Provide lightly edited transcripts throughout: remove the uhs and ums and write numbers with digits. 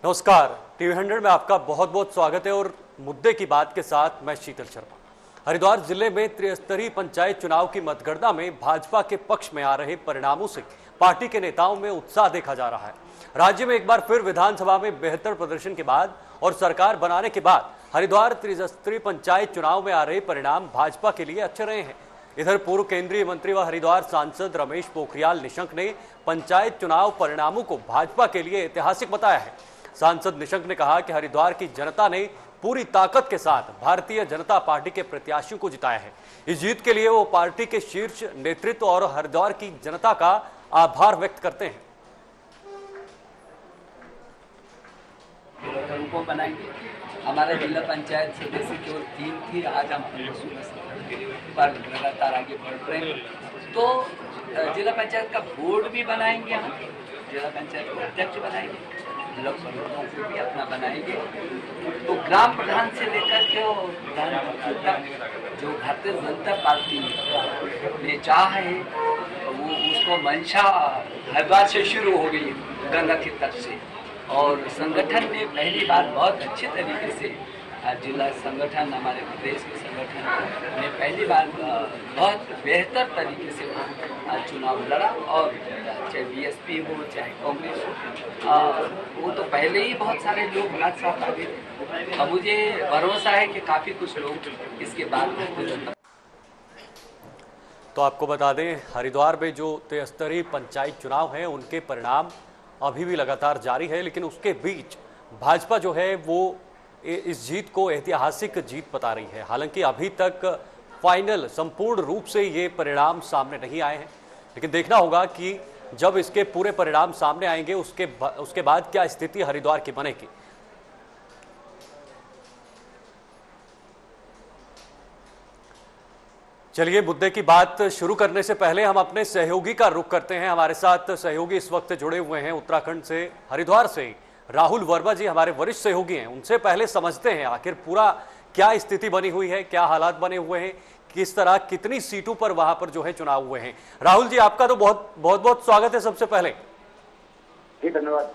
नमस्कार, टीवी 100 में आपका बहुत बहुत स्वागत है और मुद्दे की बात के साथ मैं शीतल शर्मा। हरिद्वार जिले में त्रिस्तरीय पंचायत चुनाव की मतगणना में भाजपा के पक्ष में आ रहे परिणामों से पार्टी के नेताओं में उत्साह देखा जा रहा है। राज्य में एक बार फिर विधानसभा में बेहतर प्रदर्शन के बाद और सरकार बनाने के बाद हरिद्वार त्रिस्तरीय पंचायत चुनाव में आ रहे परिणाम भाजपा के लिए अच्छे रहे हैं। इधर पूर्व केंद्रीय मंत्री व हरिद्वार सांसद रमेश पोखरियाल निशंक ने पंचायत चुनाव परिणामों को भाजपा के लिए ऐतिहासिक बताया है। सांसद निशंक ने कहा कि हरिद्वार की जनता ने पूरी ताकत के साथ भारतीय जनता पार्टी के प्रत्याशियों को जिताया है। इस जीत के लिए वो पार्टी के शीर्ष नेतृत्व और हरिद्वार की जनता का आभार व्यक्त करते हैं। को बनाएंगे। हमारा जिला पंचायत सदस्य केवल 3 थी, आज हम पर लगातार आगे बढ़ रहे हैं। तो जिला पंचायत का बोर्ड भी बनाएंगे, हम जिला पंचायत को अध्यक्ष बनाएंगे, ब्लॉक प्रमुखों को भी अपना बनाएंगे। तो ग्राम प्रधान से लेकर के प्रधान तक जो भारतीय जनता पार्टी ने चाह है वो उसको मंशा हरिद्वार से शुरू हो गई गंगा की तट से, और संगठन ने पहली बार बहुत अच्छे तरीके से जिला संगठन, हमारे प्रदेश के संगठन ने पहली बार बहुत बेहतर तरीके से चुनाव लड़ा। और चाहे बीएसपी हो चाहे कांग्रेस हो, वो तो पहले ही बहुत सारे लोग हाथ साफ आ गए थे। अब मुझे भरोसा है कि काफी कुछ लोग इसके बाद। तो आपको बता दें, हरिद्वार में जो त्रिस्तरीय पंचायत चुनाव हैं उनके परिणाम अभी भी लगातार जारी है, लेकिन उसके बीच भाजपा जो है वो इस जीत को ऐतिहासिक जीत बता रही है। हालांकि अभी तक फाइनल संपूर्ण रूप से ये परिणाम सामने नहीं आए हैं, लेकिन देखना होगा कि जब इसके पूरे परिणाम सामने आएंगे उसके बाद क्या स्थिति हरिद्वार की बनेगी। चलिए, मुद्दे की बात शुरू करने से पहले हम अपने सहयोगी का रुख करते हैं। हमारे साथ सहयोगी इस वक्त जुड़े हुए हैं उत्तराखंड से, हरिद्वार से राहुल वर्मा जी हमारे वरिष्ठ सहयोगी हैं। उनसे पहले समझते हैं आखिर पूरा क्या स्थिति बनी हुई है, क्या हालात बने हुए हैं, किस तरह कितनी सीटों पर वहां पर जो है चुनाव हुए हैं। राहुल जी, आपका तो बहुत बहुत स्वागत है सबसे पहले। जी धन्यवाद।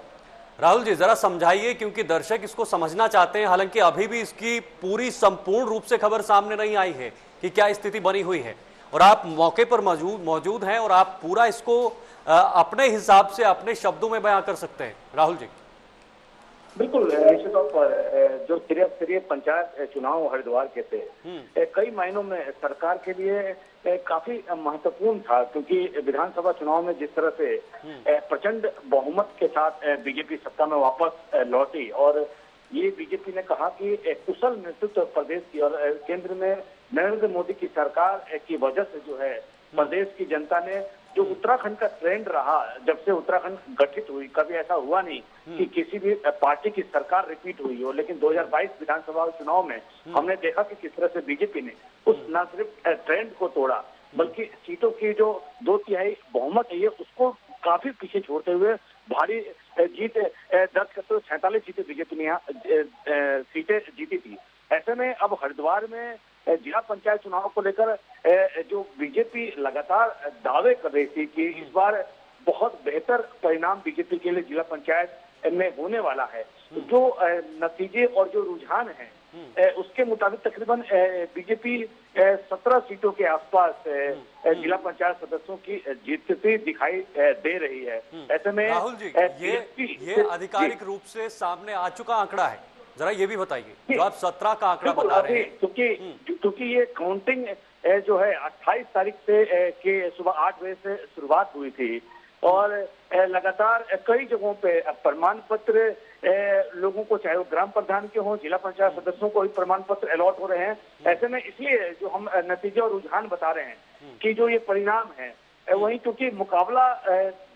राहुल जी, जरा समझाइए, क्योंकि दर्शक इसको समझना चाहते हैं। हालांकि अभी भी इसकी पूरी संपूर्ण रूप से खबर सामने नहीं आई है कि क्या स्थिति बनी हुई है, और आप मौके पर मौजूद हैं और आप पूरा इसको अपने हिसाब से अपने शब्दों में बयां कर सकते हैं। राहुल जी। बिल्कुल, निश्चित तौर पर जो त्रिस्तरीय पंचायत चुनाव हरिद्वार के थे कई मायनों में सरकार के लिए काफी महत्वपूर्ण था, क्योंकि विधानसभा चुनाव में जिस तरह से प्रचंड बहुमत के साथ बीजेपी सत्ता में वापस लौटी, और ये बीजेपी ने कहा कि कुशल नेतृत्व प्रदेश की और केंद्र में नरेंद्र मोदी की सरकार की वजह से जो है प्रदेश की जनता ने जो उत्तराखंड का ट्रेंड रहा, जब से उत्तराखंड गठित हुई कभी ऐसा हुआ नहीं कि किसी भी पार्टी की सरकार रिपीट हुई हो, लेकिन 2022 विधानसभा चुनाव में हमने देखा कि किस तरह से बीजेपी ने उस न सिर्फ ट्रेंड को तोड़ा, बल्कि सीटों की जो 2/3 बहुमत है उसको काफी पीछे छोड़ते हुए भारी जीत दर्ज करते हुए 47 सीटें बीजेपी ने यहाँ सीटें जीती थी। ऐसे में अब हरिद्वार में जिला पंचायत चुनाव को लेकर जो बीजेपी लगातार दावे कर रही थी कि इस बार बहुत बेहतर परिणाम बीजेपी के लिए जिला पंचायत में होने वाला है, जो नतीजे और जो रुझान है उसके मुताबिक तकरीबन बीजेपी 17 सीटों के आसपास जिला पंचायत सदस्यों की जीतती दिखाई दे रही है। ऐसे में राहुल जी, ये आधिकारिक रूप से सामने आ चुका आंकड़ा है, जरा ये भी बताइए जो आप 17 का आंकड़ा बता रहे हैं। क्योंकि ये काउंटिंग जो है 28 तारीख से के सुबह 8 बजे से शुरुआत हुई थी, और लगातार कई जगहों पे प्रमाण पत्र लोगों को, चाहे वो ग्राम प्रधान के हों, जिला पंचायत सदस्यों को भी प्रमाण पत्र अलॉट हो रहे हैं। ऐसे में इसलिए जो हम नतीजे और रुझान बता रहे हैं कि जो ये परिणाम है वही, क्योंकि मुकाबला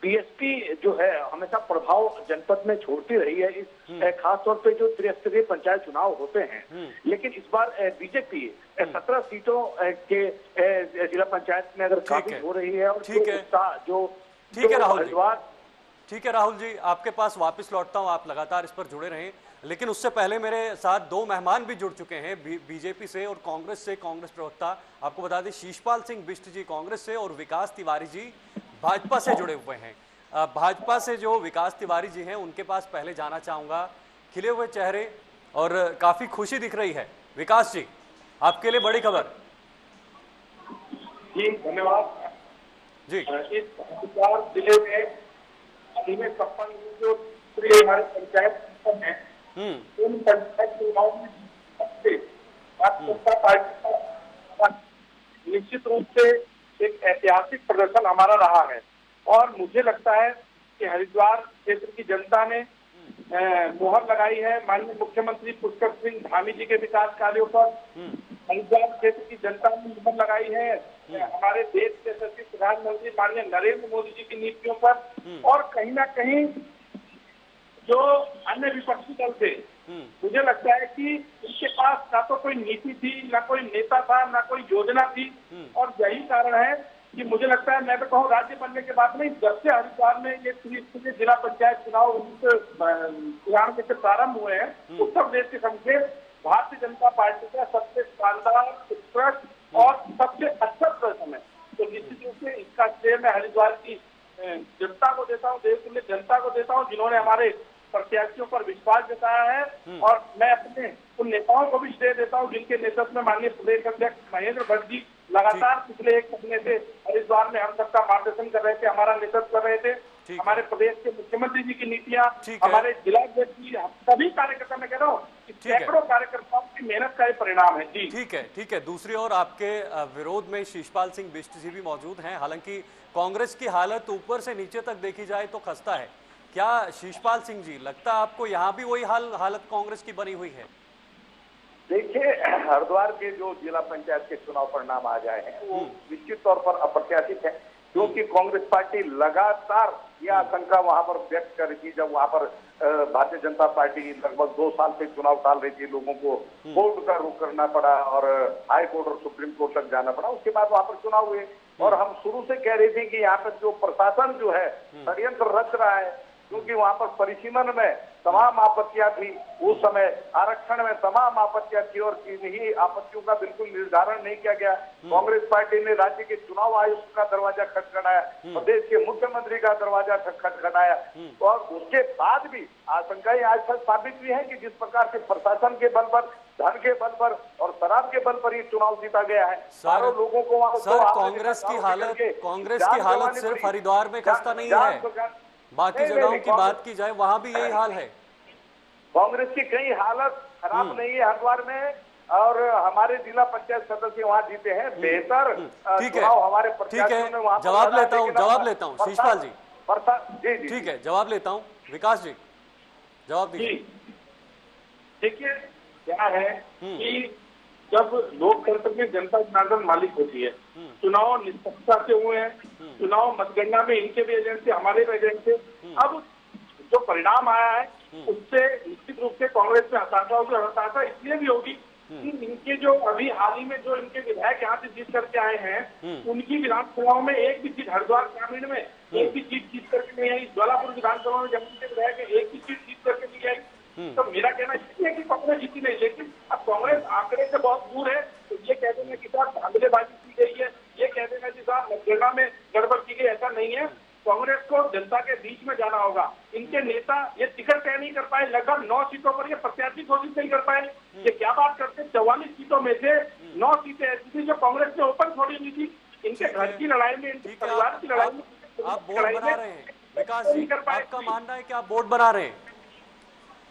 बीएसपी जो है हमेशा प्रभाव जनपद में छोड़ती रही है, इस खास तौर पे जो त्रिस्तरीय पंचायत चुनाव होते हैं। लेकिन इस बार बीजेपी 17 सीटों के जिला पंचायत में अगर काबिज हो रही है, और ठीक है राहुल जी, ठीक है राहुल जी, आपके पास वापस लौटता हूं, आप लगातार इस पर जुड़े रहें। लेकिन उससे पहले मेरे साथ 2 मेहमान भी जुड़ चुके हैं बीजेपी से और कांग्रेस से। कांग्रेस प्रवक्ता, आपको बता दें, शीशपाल सिंह बिष्ट जी कांग्रेस से और विकास तिवारी जी भाजपा से जुड़े हुए हैं। भाजपा से जो विकास तिवारी जी हैं उनके पास पहले जाना चाहूंगा। खिले हुए चेहरे और काफी खुशी दिख रही है। विकास जी, आपके लिए बड़ी खबर। जी धन्यवाद जी। इस हरिद्वार जिले में संपन्न जो हमारे पंचायत है उन पंचायत चुनाव में सबसे भारतीय जनता पार्टी का निश्चित रूप से एक ऐतिहासिक प्रदर्शन हमारा रहा है और मुझे लगता है कि हरिद्वार क्षेत्र की जनता ने मुहर लगाई है माननीय मुख्यमंत्री पुष्कर सिंह धामी जी के विकास कार्यों पर। हरिद्वार क्षेत्र की जनता ने मुहर लगाई है हमारे देश के यशस्वी प्रधानमंत्री माननीय नरेंद्र मोदी जी की नीतियों पर। और कहीं ना कहीं जो अन्य विपक्षी दल थे, मुझे लगता है कि उनके पास ना तो कोई नीति थी, ना कोई नेता था, ना कोई योजना थी। और यही कारण है कि मुझे लगता है, मैं तो कहूँ राज्य बनने के बाद में जब से हरिद्वार में ये जिला पंचायत चुनाव 1993 से प्रारंभ हुए हैं, उत्तर प्रदेश के समझे भारतीय जनता पार्टी का सबसे शानदार, उत्कृष्ट और सबसे अच्छा प्रदर्शन है। तो निश्चित रूप से इसका श्रेय मैं हरिद्वार की जनता को देता हूँ, देश की जनता को देता हूँ, जिन्होंने हमारे प्रत्याशियों पर विश्वास जताया है। और मैं अपने उन नेताओं को भी श्रेय देता हूं जिनके नेतृत्व में माननीय प्रदेश अध्यक्ष महेंद्र भट्ट जी लगातार पिछले एक महीने से हरिद्वार में हम सबका मार्गदर्शन कर रहे थे, हमारा नेतृत्व कर रहे थे। हमारे प्रदेश के मुख्यमंत्री जी की नीतियां, हमारे जिला अध्यक्ष जी, सभी कार्यकर्ता, मैं कह रहा हूँ सैकड़ों कार्यकर्ताओं की मेहनत का परिणाम है। जी ठीक है। दूसरी ओर आपके विरोध में शिषपाल सिंह बिष्ट जी भी मौजूद हैं। हालांकि कांग्रेस की हालत ऊपर से नीचे तक देखी जाए तो खस्ता है। क्या शिषपाल सिंह जी, लगता है आपको यहाँ भी वही हालत कांग्रेस की बनी हुई है? देखिए, हरिद्वार के जो जिला पंचायत के चुनाव परिणाम आ जाए हैं वो निश्चित तौर पर अप्रत्याशित है, क्योंकि कांग्रेस पार्टी लगातार यह आशंका वहां पर व्यक्त कर रही थी जब वहां पर भारतीय जनता पार्टी लगभग 2 साल से चुनाव टाल रही थी, लोगों को कोर्ट का रुख करना पड़ा और हाई कोर्ट और सुप्रीम कोर्ट तक जाना पड़ा। उसके बाद वहां पर चुनाव हुए और हम शुरू से कह रहे थे कि यहाँ पर जो प्रशासन जो है षड्यंत्र रच रहा है, क्योंकि वहां पर परिसीमन में तमाम आपत्तियां थी, उस समय आरक्षण में तमाम आपत्तियां थी और इन्हीं आपत्तियों का बिल्कुल निर्धारण नहीं किया गया। कांग्रेस पार्टी ने राज्य के चुनाव आयुक्त का दरवाजा खटखटाया, प्रदेश के मुख्यमंत्री का दरवाजा खटखटाया और उसके बाद भी आशंकाएं आज तक साबित हुई है कि जिस प्रकार से प्रशासन के बल पर, धन के बल पर और शराब के बल पर ये चुनाव जीता गया है। सारों लोगों को कांग्रेस की हालत सिर्फ हरिद्वार में खस्ता नहीं है, बाकी जगहों की बात की जाए वहां भी यही हाल है। कांग्रेस की कई हालत खराब नहीं है हरिद्वार में और हमारे जिला पंचायत सदस्य वहां जीते हैं। बेहतर चुनाव हमारे प्रत्याशियों ने वहां। जवाब लेता हूँ शिषपाल जी। जी ठीक है, जवाब लेता हूँ। विकास जी जवाब दीजिए। देखिए क्या है कि जब लोकतंत्र में जनता जनार्दन मालिक होती है, चुनाव निष्पक्षता से हुए हैं, चुनाव मतगणना में इनके भी एजेंट थे, हमारे भी एजेंट थे। अब जो परिणाम आया है उससे निश्चित रूप से कांग्रेस में हताशा होगी। हताशा इसलिए भी होगी कि इनके जो अभी हाल ही में जो इनके विधायक यहाँ से जीत करके आए हैं, उनकी विधानसभाओं में एक भी सीट, हरिद्वार ग्रामीण में एक भी सीट जीत करके नहीं आई। ज्वालापुर विधानसभा में जब उनके विधायक एक भी सीट जीत करके नहीं आई। तो मेरा कहना इसलिए कि कांग्रेस जीती नहीं, लेकिन अब कांग्रेस आंकड़े से बहुत दूर है। तो ये कह देना कि साहब धांधलेबाजी की गई है, ये कह देना कि साहब मतगणना में गड़बड़ की गई, ऐसा नहीं है। कांग्रेस को जनता के बीच में जाना होगा। इनके नेता ये टिकट तय नहीं कर पाए, लगभग 9 सीटों पर ये प्रत्याशी घोषित नहीं कर पाए। ये क्या बात करते, 44 सीटों में से 9 सीटें ऐसी थी जो कांग्रेस ने ओपन छोड़ी हुई थी। इनके घर की लड़ाई में, इनके परिवार की लड़ाई में आप बोर्ड बना रहे हैं। विकास जी, आपका मानना है कि आप बोर्ड बना रहे हैं?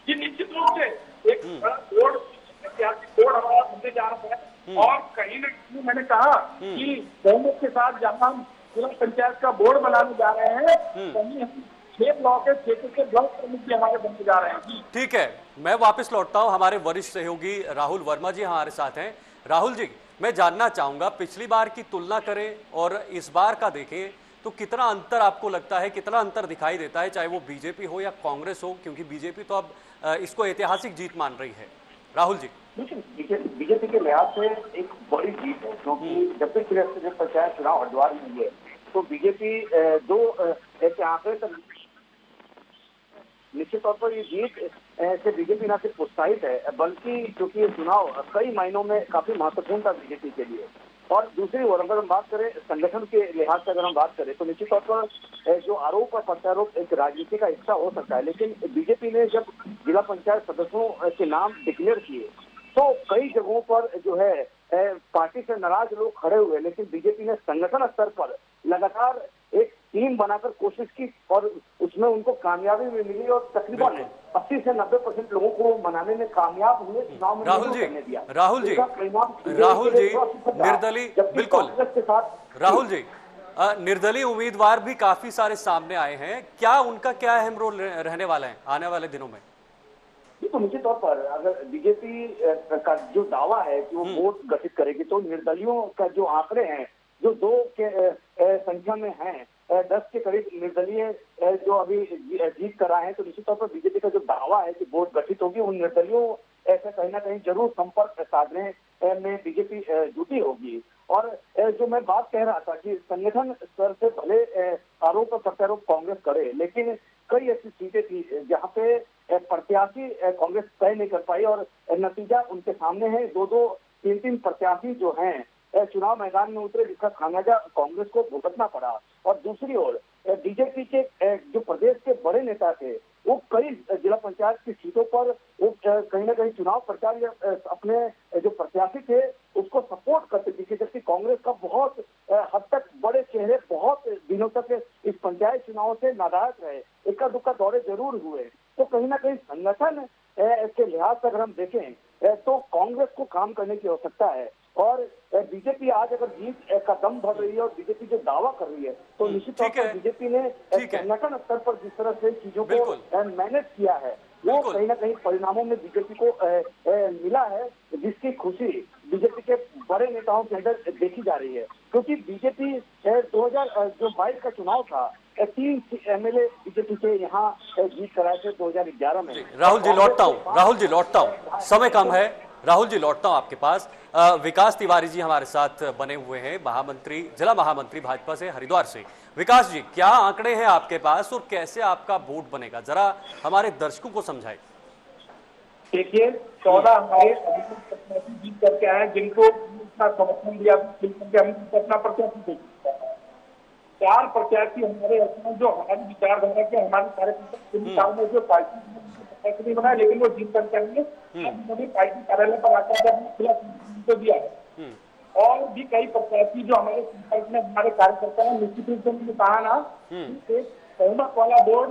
जी निश्चित रूप से एक बड़ा बोर्ड, ऐतिहासिक बोर्ड हमारा बनने जा रहा है। और कहीं न कहीं मैंने कहा कि बहुमत के साथ जहां हम जिला पंचायत का बोर्ड बनाने जा रहे हैं, कहीं हम 6 ब्लॉक है, क्षेत्र के ब्लॉक प्रमुख भी हमारे बनने जा रहे हैं। ठीक है, मैं वापस लौटता हूं। हमारे वरिष्ठ सहयोगी राहुल वर्मा जी हमारे साथ हैं। राहुल जी, मैं जानना चाहूंगा, पिछली बार की तुलना करें और इस बार का देखें तो कितना अंतर आपको लगता है, कितना अंतर दिखाई देता है, चाहे वो बीजेपी हो या कांग्रेस हो, क्योंकि बीजेपी तो अब इसको ऐतिहासिक जीत मान रही है। राहुल जी। बीजेपी के लिहाज से एक बड़ी जीत है, क्योंकि जब भी पंचायत चुनाव हरिद्वार में हुए तो बीजेपी 2 ऐसे आंकड़े तक निश्चित तौर पर ये जीत से बीजेपी न सिर्फ उत्साहित है, बल्कि क्योंकि ये चुनाव कई मायनों में काफी महत्वपूर्ण था बीजेपी के लिए। और दूसरी ओर अगर हम बात करें संगठन के लिहाज से, अगर हम बात करें तो निश्चित तौर पर जो आरोप और प्रत्यारोप एक राजनीति का हिस्सा हो सकता है, लेकिन बीजेपी ने जब जिला पंचायत सदस्यों के नाम डिक्लेयर किए तो कई जगहों पर जो है पार्टी से नाराज लोग खड़े हुए, लेकिन बीजेपी ने संगठन स्तर पर लगातार एक टीम बनाकर कोशिश की और उसमें उनको कामयाबी भी मिली और तकरीबन 80 से 90% लोगों को मनाने में कामयाब हुए। चुनाव में राहुल जी, निर्दलीय, बिल्कुल के साथ राहुल जी, निर्दलीय उम्मीदवार भी काफी सारे सामने आए हैं, क्या उनका क्या अहम रोल रहने वाला है आने वाले दिनों में? तो निश्चित तौर पर अगर बीजेपी का जो दावा है कि वो वोट गठित करेगी तो निर्दलियों का जो आंकड़े हैं जो 2 के संख्या में हैं, 10 के करीब निर्दलीय जो अभी जीत कर आए हैं, तो निश्चित तौर पर बीजेपी का जो दावा है कि वोट गठित होगी, उन निर्दलियों ऐसे कहीं ना कहीं जरूर संपर्क साधने में बीजेपी जुटी होगी। और जो मैं बात कह रहा था कि संगठन स्तर से भले आरोप और प्रत्यारोप कांग्रेस करे, लेकिन कई ऐसी सीटें थी जहाँ पे प्रत्याशी कांग्रेस तय नहीं कर पाई और नतीजा उनके सामने है। 2-2, 3-3 प्रत्याशी जो हैं चुनाव मैदान में उतरे, जिसका खामियाजा कांग्रेस को भुगतना पड़ा। और दूसरी ओर बीजेपी के जो प्रदेश के बड़े नेता थे वो कई जिला पंचायत की सीटों पर वो कहीं ना कहीं चुनाव प्रचार या अपने जो प्रत्याशी थे उसको सपोर्ट करते दिखे, जबकि कांग्रेस का बहुत हद तक बड़े चेहरे बहुत दिनों तक इस पंचायत चुनाव से नाराज रहे, इक्का दुक्का दौरे जरूर हुए। तो कहीं ना कहीं संगठन के लिहाज से अगर हम देखें तो कांग्रेस को काम करने की आवश्यकता है और बीजेपी आज अगर जीत का दम भर रही है और बीजेपी जो दावा कर रही है तो निश्चित तौर पर बीजेपी ने संगठन स्तर पर जिस तरह से चीजों को मैनेज किया है वो कहीं ना कहीं परिणामों में बीजेपी को मिला है, जिसकी खुशी बीजेपी के बड़े नेताओं के अंदर देखी जा रही है। क्योंकि बीजेपी 2022 का चुनाव था, 3 एमएलए बीजेपी के यहाँ जीत कराए थे 2011 में। राहुल जी लौटता हूँ, समय कम है। राहुल जी लौटता हूं आपके पास। विकास तिवारी जी हमारे साथ बने हुए हैं, जिला महामंत्री भाजपा से हरिद्वार से। विकास जी, क्या आंकड़े हैं आपके पास और कैसे आपका वोट बनेगा, जरा हमारे दर्शकों को समझाइए। देखिए, 14 हमारे जीत करके आए जिनको समर्थन दिया, हम अपना प्रत्याशी 4 प्रत्याशी हमारे जो हमारी विचारधारा के हमारे कार्यकर्ता जो पार्टी नहीं बनाया, लेकिन वो जीत करके आएंगे। पार्टी कार्यालय पर आकर दिया है और भी कई प्रत्याशी जो हमारे संपर्क में हमारे कार्यकर्ता हैं, निश्चित रूप से मैंने कहा ना एक बहुमत वाला बोर्ड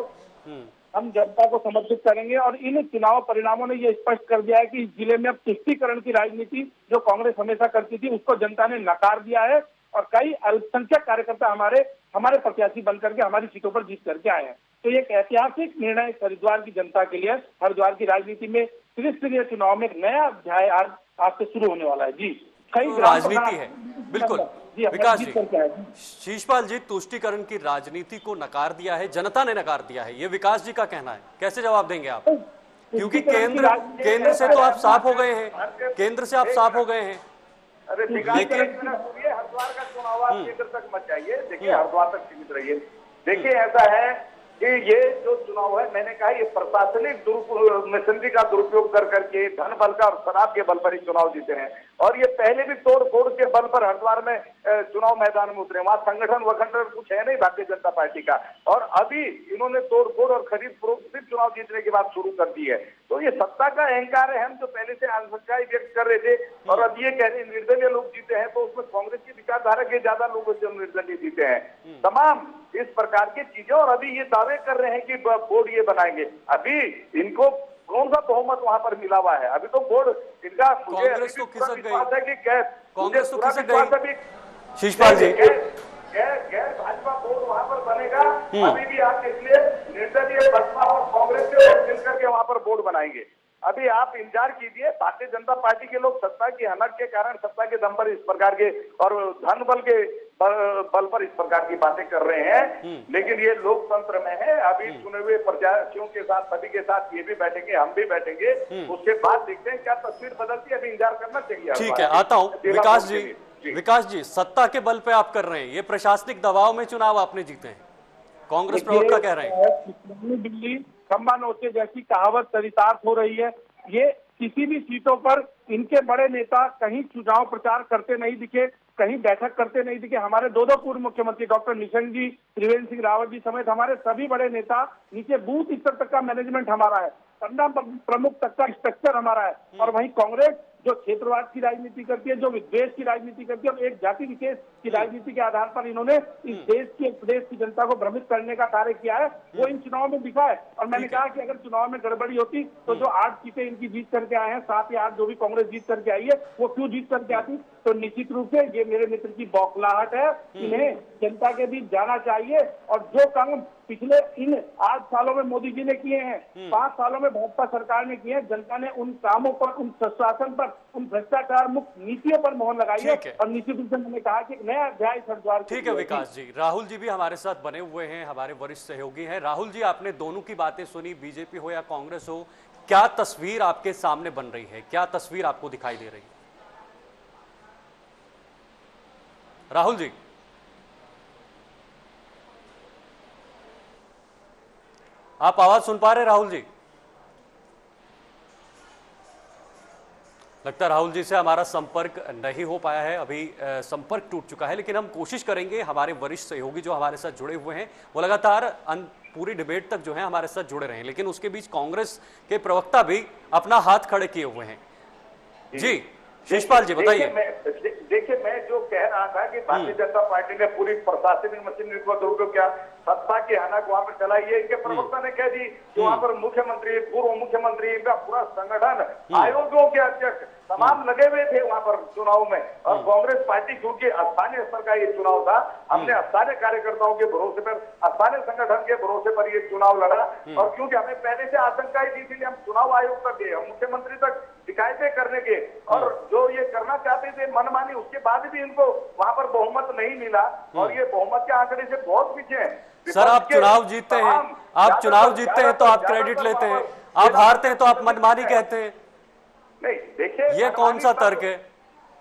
हम जनता को समर्पित करेंगे। और इन चुनाव परिणामों ने ये स्पष्ट कर दिया है कि इस जिले में अब तुष्टीकरण की राजनीति जो कांग्रेस हमेशा करती थी उसको जनता ने नकार दिया है और कई अल्पसंख्यक कार्यकर्ता हमारे प्रत्याशी बनकर के हमारी सीटों पर जीत करके आए हैं। तो ये एक ऐतिहासिक निर्णय हरिद्वार की जनता के लिए, हरिद्वार की राजनीति में त्रिस्तरीय चुनाव में एक नया अध्याय आज से शुरू होने वाला है। जी, कई राजनीति है, बिल्कुल। विकास जी, शीशपाल जी, तुष्टीकरण की राजनीति को नकार दिया है, जनता ने नकार दिया है, ये विकास जी का कहना है, कैसे जवाब देंगे आप? क्योंकि केंद्र से तो आप साफ हो गए हैं, केंद्र से आप साफ हो गए हैं। अरे लेकिन हरिद्वार का चुनाव आप केंद्र तक मत जाइए, देखिए हरिद्वार तक सीमित रहिए। देखिए ऐसा है कि ये जो चुनाव है, मैंने कहा ये प्रशासनिक मशीनरी का दुरुपयोग कर करके धन बल का और शराब के बल पर ही चुनाव जीते हैं। और ये पहले भी तोड़ फोड़ के बल पर हरिद्वार में चुनाव मैदान में उतरे, वहां संगठन वखंडन कुछ है नहीं भारतीय जनता पार्टी का। और अभी इन्होंने तोड़ फोड़ और खरीद फरोख्त सिर्फ चुनाव जीतने के बाद शुरू कर दी है। तो ये सत्ता का अहंकार है, हम जो पहले से आशंकाएं व्यक्त कर रहे थे और अब ये कह रहे निर्दलीय लोग जीते हैं, तो उसमें कांग्रेस की विचारधारा के ज्यादा लोग निर्दलीय जीते हैं। तमाम इस प्रकार की चीजें, और अभी ये दावे कर रहे हैं कि बोर्ड ये बनाएंगे। अभी इनको कौन सा बहुमत वहां पर मिला हुआ है? अभी तो बोर्ड इनका कांग्रेस तो खिसक गई, कांग्रेस तो खिसक गई। शीशपाल जी, गैर भाजपा बोर्ड वहां पर बनेगा। अभी भी आप इसलिए निर्दलीय बसपा और कांग्रेस के लोग मिलकर के वहां पर बोर्ड बनाएंगे। अभी आप इंतजार कीजिए, भारतीय जनता पार्टी के लोग सत्ता की हनक के कारण, सत्ता के दम पर इस प्रकार के और धन बल के बल पर इस प्रकार की बातें कर रहे हैं। लेकिन ये लोकतंत्र में है, अभी चुने हुए प्रत्याशियों के साथ, सभी के साथ ये भी बैठेंगे, हम भी बैठेंगे, उसके बाद देखते हैं क्या तस्वीर बदलती है। अभी इंतजार करना चाहिए। ठीक है, आता हूँ विकास जी, सत्ता के बल पे आप कर रहे हैं, ये प्रशासनिक दबाव में चुनाव आपने जीते हैं, कांग्रेस प्रवक्ता कह रहे हैं। दिल्ली खंबा नोचे जैसी कहावत चरितार्थ हो रही है। ये किसी भी सीटों पर इनके बड़े नेता कहीं चुनाव प्रचार करते नहीं दिखे। कहीं बैठक करते नहीं दिखे। हमारे दो पूर्व मुख्यमंत्री डॉक्टर निशंक जी, त्रिवेंद्र सिंह रावत जी समेत हमारे सभी बड़े नेता, नीचे बूथ स्तर तक का मैनेजमेंट हमारा है, संगठन प्रमुख तक का स्ट्रक्चर हमारा है। और वहीं कांग्रेस जो क्षेत्रवाद की राजनीति करती है, जो विद्वेष की राजनीति करती है और एक जाति विशेष की राजनीति के आधार पर इन्होंने इस देश की, प्रदेश की जनता को भ्रमित करने का कार्य किया है, वो इन चुनाव में दिखा है। और मैंने कहा कि अगर चुनाव में गड़बड़ी होती तो जो 8 सीटें इनकी जीत करके आए हैं, 7 या 8 जो भी कांग्रेस जीत करके आई है, वो क्यों जीत करके आती? तो निश्चित रूप से ये मेरे मित्र की बौखलाहट है। इन्हें जनता के बीच जाना चाहिए और जो काम पिछले इन 8 सालों में मोदी जी ने किए हैं, 5 सालों में भाजपा सरकार ने किए हैं, जनता ने उन कामों पर, उन सुशासन पर, उन भ्रष्टाचार मुक्त नीतियों पर मोहर लगाई है। और निश्चित रूप से मैंने कहा कि एक नया अध्याय हरिद्वार। ठीक है विकास जी, राहुल जी भी हमारे साथ बने हुए हैं, हमारे वरिष्ठ सहयोगी हैं। राहुल जी, आपने दोनों की बातें सुनी, बीजेपी हो या कांग्रेस हो, क्या तस्वीर आपके सामने बन रही है, क्या तस्वीर आपको दिखाई दे रही है? राहुल जी, आप आवाज सुन पा रहे हैं? राहुल जी, लगता है राहुल जी से हमारा संपर्क नहीं हो पाया है, अभी संपर्क टूट चुका है, लेकिन हम कोशिश करेंगे। हमारे वरिष्ठ सहयोगी जो हमारे साथ जुड़े हुए हैं वो लगातार पूरी डिबेट तक जो है हमारे साथ जुड़े रहे हैं, लेकिन उसके बीच कांग्रेस के प्रवक्ता भी अपना हाथ खड़े किए हुए हैं। जी शिषपाल जी बताइए। देखिए, मैं जो कह रहा था कि भारतीय जनता पार्टी ने पूरी प्रशासनिक मशीनरी को दुरुपयोग किया, सत्ता की हालत वहां पर चलाई है। इनके प्रवक्ता ने कह दी कि वहां पर मुख्यमंत्री, पूर्व मुख्यमंत्री, इनका पूरा संगठन, आयोगों के अध्यक्ष तमाम लगे हुए थे वहां पर चुनाव में। और कांग्रेस पार्टी, क्योंकि स्थानीय स्तर का ये चुनाव था, हमने स्थानीय कार्यकर्ताओं के भरोसे पर, स्थानीय संगठन के भरोसे पर ये चुनाव लड़ा। और क्योंकि हमें पहले से आशंकाएं थी, इसलिए हम चुनाव आयोग तक गए, हम मुख्यमंत्री तक शिकायतें करने के, और जो ये करना चाहते थे मनमानी, उसके बाद भी इनको वहां पर बहुमत नहीं मिला। और ये बहुमत के आंकड़े से बहुत पीछे हैं। सर, आप चुनाव जीतते हैं, आप चुनाव जीतते हैं तो आप क्रेडिट लेते हैं, आप हारते हैं तो आप मनमानी कहते हैं। नहीं, देखिए, ये कौन सा तर्क है?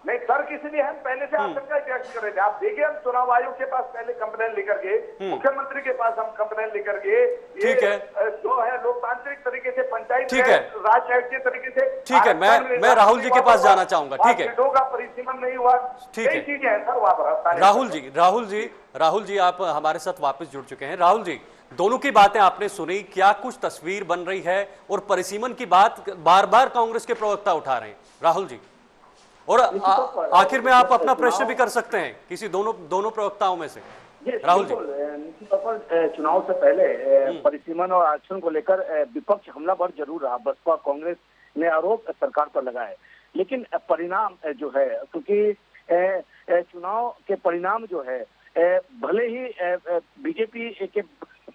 नहीं, तर्क इसलिए हम पहले से आशंका व्यक्त कर रहे थे। आप देखिए, हम चुनाव आयोग के पास पहले कंप्लेन लेकर गए, मुख्यमंत्री के पास हम कंप्लेन लेकर गए। ठीक है, जो है लोकतांत्रिक तरीके से, पंचायत ठीक है, राज एक्ट के तरीके से। ठीक है, मैं राहुल जी के पास जाना चाहूंगा। ठीक है, सीटों का परिसीमन नहीं हुआ, ठीक है, चीजें हैं सर वहां पर। राहुल जी आप हमारे साथ वापस जुड़ चुके हैं। राहुल जी, दोनों की बातें आपने सुनी, क्या कुछ तस्वीर बन रही है? और परिसीमन की बात बार बार कांग्रेस के प्रवक्ता उठा रहे हैं, राहुल जी, और आखिर में आप अपना प्रश्न भी कर सकते हैं किसी दोनों प्रवक्ताओं में से। राहुल जी, निश्चित तौर पर चुनाव से पहले परिसीमन और आरक्षण को लेकर विपक्ष हमलावर जरूर रहा, बसपा कांग्रेस ने आरोप सरकार पर लगाए, लेकिन परिणाम जो है, क्योंकि चुनाव के परिणाम जो है, भले ही बीजेपी के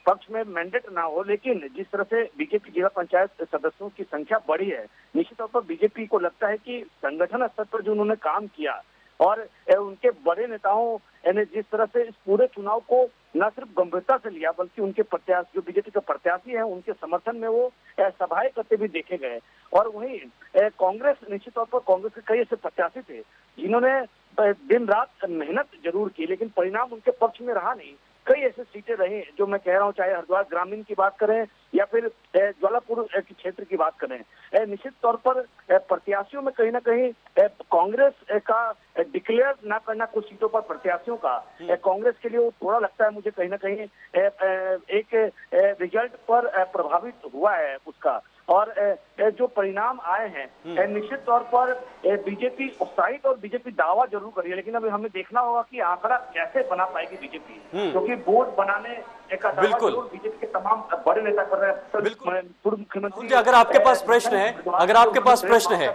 पक्ष में मैंडेट ना हो, लेकिन जिस तरह से बीजेपी जिला पंचायत सदस्यों की संख्या बढ़ी है, निश्चित तौर पर बीजेपी को लगता है कि संगठन स्तर पर जो उन्होंने काम किया और उनके बड़े नेताओं ने जिस तरह से इस पूरे चुनाव को न सिर्फ गंभीरता से लिया, बल्कि उनके प्रत्याशी, जो बीजेपी के प्रत्याशी हैं, उनके समर्थन में वो सभाएं करते भी देखे गए। और वहीं कांग्रेस, निश्चित तौर पर कांग्रेस के कई ऐसे प्रत्याशी थे जिन्होंने दिन रात मेहनत जरूर की, लेकिन परिणाम उनके पक्ष में रहा नहीं। कई ऐसे सीटें रही जो मैं कह रहा हूँ, चाहे हरिद्वार ग्रामीण की बात करें या फिर ज्वालापुर के क्षेत्र की बात करें, निश्चित तौर पर प्रत्याशियों में कहीं ना कहीं कांग्रेस का डिक्लेयर ना करना कुछ सीटों पर प्रत्याशियों का कांग्रेस के लिए वो थोड़ा लगता है मुझे कहीं ना कहीं एक रिजल्ट पर प्रभावित हुआ है उसका। और जो परिणाम आए हैं, निश्चित तौर पर बीजेपी उत्साहित और बीजेपी दावा जरूर करी है, लेकिन अभी हमें देखना होगा कि आंकड़ा कैसे बना पाएगी बीजेपी, क्योंकि बोर्ड बनाने का दावा जरूर बीजेपी के तमाम बड़े नेता कर रहे हैं। पूर्व मुख्यमंत्री, अगर आपके पास प्रश्न है,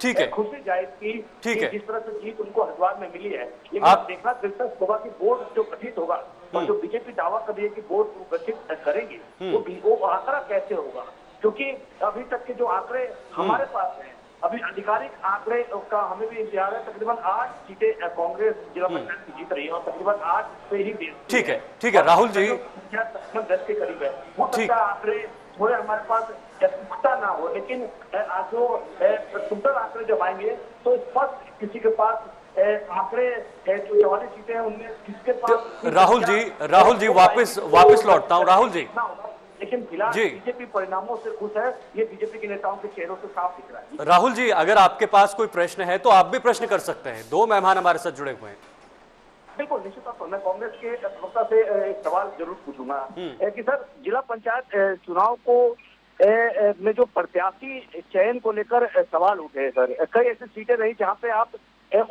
ठीक है, खुशी जाहिर की, ठीक है, जिस तरह से जीत उनको हरिद्वार में मिली है। लेकिन आप देखना दिलचस्प होगा कि बोर्ड जो गठित होगा और जो बीजेपी दावा कर रही है कि बोर्ड गठित करेगी, वो आंकड़ा कैसे होगा, क्योंकि अभी तक के जो आंकड़े हमारे पास हैं, अभी आधिकारिक आंकड़े का हमें भी इंतजार है, तकरीबन 8 सीटें कांग्रेस जिला पंचायत की जीत रही है और तकरीबन 8 से ही ठीक है, ठीक है राहुल जी, 10 के करीब है। वो आंकड़े थोड़े हमारे पास पुख्ता ना हो, लेकिन जो टोटल आंकड़े जब आएंगे तो स्पष्ट किसी के पास आंकड़े जो 44 सीटें हैं उनमें किसके पास। राहुल जी वापस लौटता हूँ। राहुल जी, लेकिन फिलहाल जी। बीजेपी परिणामों से खुश है, ये बीजेपी के नेताओं के चेहरों से साफ दिख रहा है। राहुल जी, अगर आपके पास कोई प्रश्न है तो आप भी प्रश्न कर सकते हैं, दो मेहमान हमारे साथ जुड़े हुए हैं। बिल्कुल, निश्चित तौर पर मैं कांग्रेस के प्रवक्ता से एक सवाल जरूर पूछूंगा कि सर, जिला पंचायत चुनाव को में जो प्रत्याशी चयन को लेकर सवाल उठे हैं सर, कई ऐसी सीटें रही जहां पे आप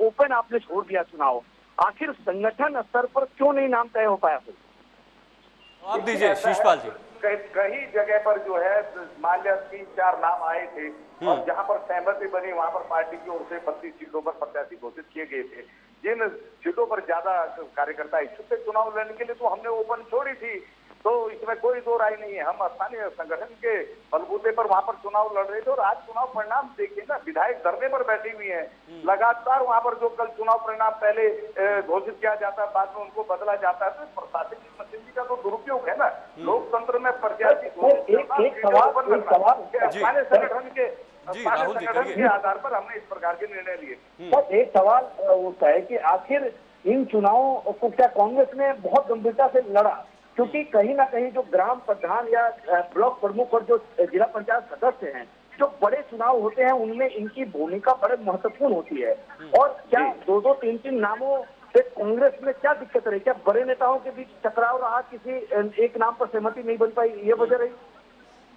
ओपन आपने छोड़ दिया चुनाव, आखिर संगठन स्तर पर क्यों नहीं नाम तय हो पाया सर? आप दीजिए शीशपाल जी। कई जगह पर जो है मान लिया 3-4 नाम आए थे और जहां पर सहमति बनी वहां पर पार्टी की ओर से 32 सीटों पर प्रत्याशी घोषित किए गए थे। जिन सीटों पर ज्यादा कार्यकर्ता इच्छुक थे चुनाव लड़ने के लिए तो हमने ओपन छोड़ी थी, तो इसमें कोई दो राय नहीं है। हम स्थानीय संगठन के बलबूते पर वहां पर चुनाव लड़ रहे थे और आज चुनाव परिणाम देखिए ना, विधायक धरने पर बैठी हुई है लगातार। वहां पर जो कल चुनाव परिणाम पहले घोषित किया जाता है, बाद में उनको बदला जाता है, तो प्रशासनिक मशीनरी का तो दुरुपयोग है ना। लोकतंत्र में प्रत्याशी स्थानीय संगठन के के आधार पर हमने इस प्रकार के निर्णय लिए। सर, एक सवाल उठता है कि आखिर इन चुनावों को क्या कांग्रेस ने बहुत गंभीरता से लड़ा? क्योंकि कहीं ना कहीं जो ग्राम प्रधान या ब्लॉक प्रमुख और जो जिला पंचायत सदस्य हैं, जो बड़े चुनाव होते हैं उनमें इनकी भूमिका बड़े महत्वपूर्ण होती है। और क्या 2-2, 3-3 नामों से कांग्रेस में क्या दिक्कत रही? क्या बड़े नेताओं के बीच टकराव रहा, किसी एक नाम पर सहमति नहीं बन पाई, ये वजह रही?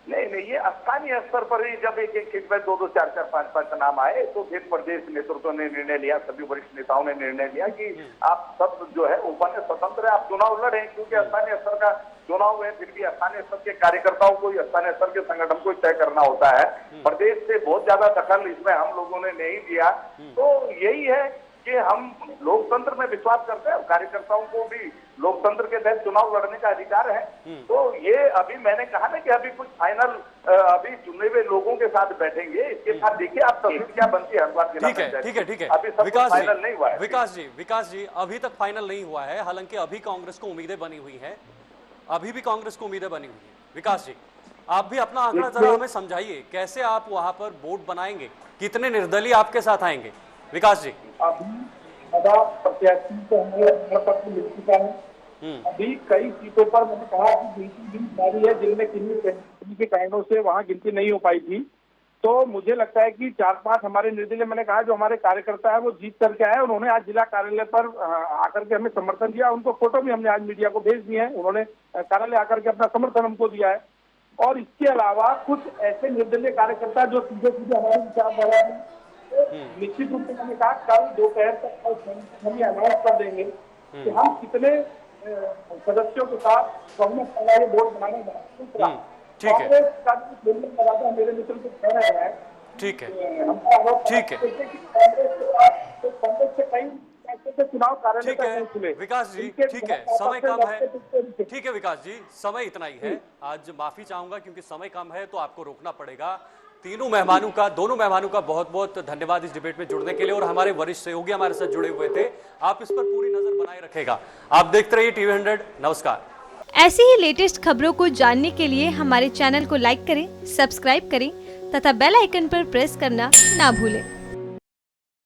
नहीं, ये स्थानीय स्तर पर ही जब एक सीट में 2-2, 4-4, 5-5 नाम आए तो फिर प्रदेश नेतृत्व ने निर्णय लिया, सभी वरिष्ठ नेताओं ने निर्णय लिया कि आप सब जो है ओपन स्वतंत्र है, आप चुनाव लड़े, क्योंकि स्थानीय स्तर का चुनाव है, फिर भी स्थानीय स्तर के कार्यकर्ताओं को, स्थानीय स्तर के संगठन को तय करना होता है। प्रदेश से बहुत ज्यादा दखल इसमें हम लोगों ने नहीं दिया। तो यही है कि हम लोकतंत्र में विश्वास करते हैं, कार्यकर्ताओं को भी लोकतंत्र के तहत चुनाव लड़ने का अधिकार है। तो ये अभी मैंने कहा ना कि अभी कुछ फाइनल अभी चुने हुए लोगों के साथ बैठेंगे, इसके साथ देखिए आप तस्वीर क्या बनती है हरिद्वार जिला पंचायत। ठीक है। अभी सब कुछ फाइनल नहीं हुआ है। विकास जी, अभी तक फाइनल नहीं हुआ है, हालांकि अभी कांग्रेस को उम्मीदें बनी हुई है, अभी भी कांग्रेस को उम्मीदें बनी हुई है। विकास जी, आप भी अपना आंकड़ा जरा हमें समझाइए, कैसे आप वहां पर बोर्ड बनाएंगे, कितने निर्दलीय आपके साथ आएंगे? विकास जी, प्रत्याशी को हमें पत्र मिल चुका है। अभी कई सीटों पर मैंने कहा कि गिनती भी जारी है, जिनमें किन्हीं के कारणों से वहां गिनती नहीं हो पाई थी। तो मुझे लगता है कि 4-5 हमारे निर्दलीय, मैंने कहा जो हमारे कार्यकर्ता है वो जीत करके आए, उन्होंने आज जिला कार्यालय पर आकर के हमें समर्थन दिया। उनको फोटो भी हमने आज मीडिया को भेज दिए हैं, उन्होंने कार्यालय आकर के अपना समर्थन हमको दिया है। और इसके अलावा कुछ ऐसे निर्दलीय कार्यकर्ता जो सीधे सीधे हमारे विचारधारा में, निश्चित रूप से मैंने कहा कल दोपहर तक हम ये अनाउंस कर देंगे कि हम कितने सदस्यों के साथ कांग्रेस का ये बोर्ड बनाने जा रहे हैं। कांग्रेस का मेरे मित्र को कह रहे हैं, ठीक है, कांग्रेस से कई चुनाव कार्यालय तक नहीं खुले। विकास जी, ठीक है, समय कम है, ठीक है विकास जी, समय इतना ही है। आज माफी चाहूंगा क्योंकि समय कम है तो आपको रोकना पड़ेगा। दोनों मेहमानों का बहुत बहुत धन्यवाद इस डिबेट में जुड़ने के लिए, और हमारे वरिष्ठ सहयोगी हमारे साथ जुड़े हुए थे। आप इस पर पूरी नजर बनाए रखेगा। आप देखते रहिए टीवी 100। नमस्कार। ऐसी ही लेटेस्ट खबरों को जानने के लिए हमारे चैनल को लाइक करें, सब्सक्राइब करें तथा बेल आइकन पर प्रेस करना ना भूलें।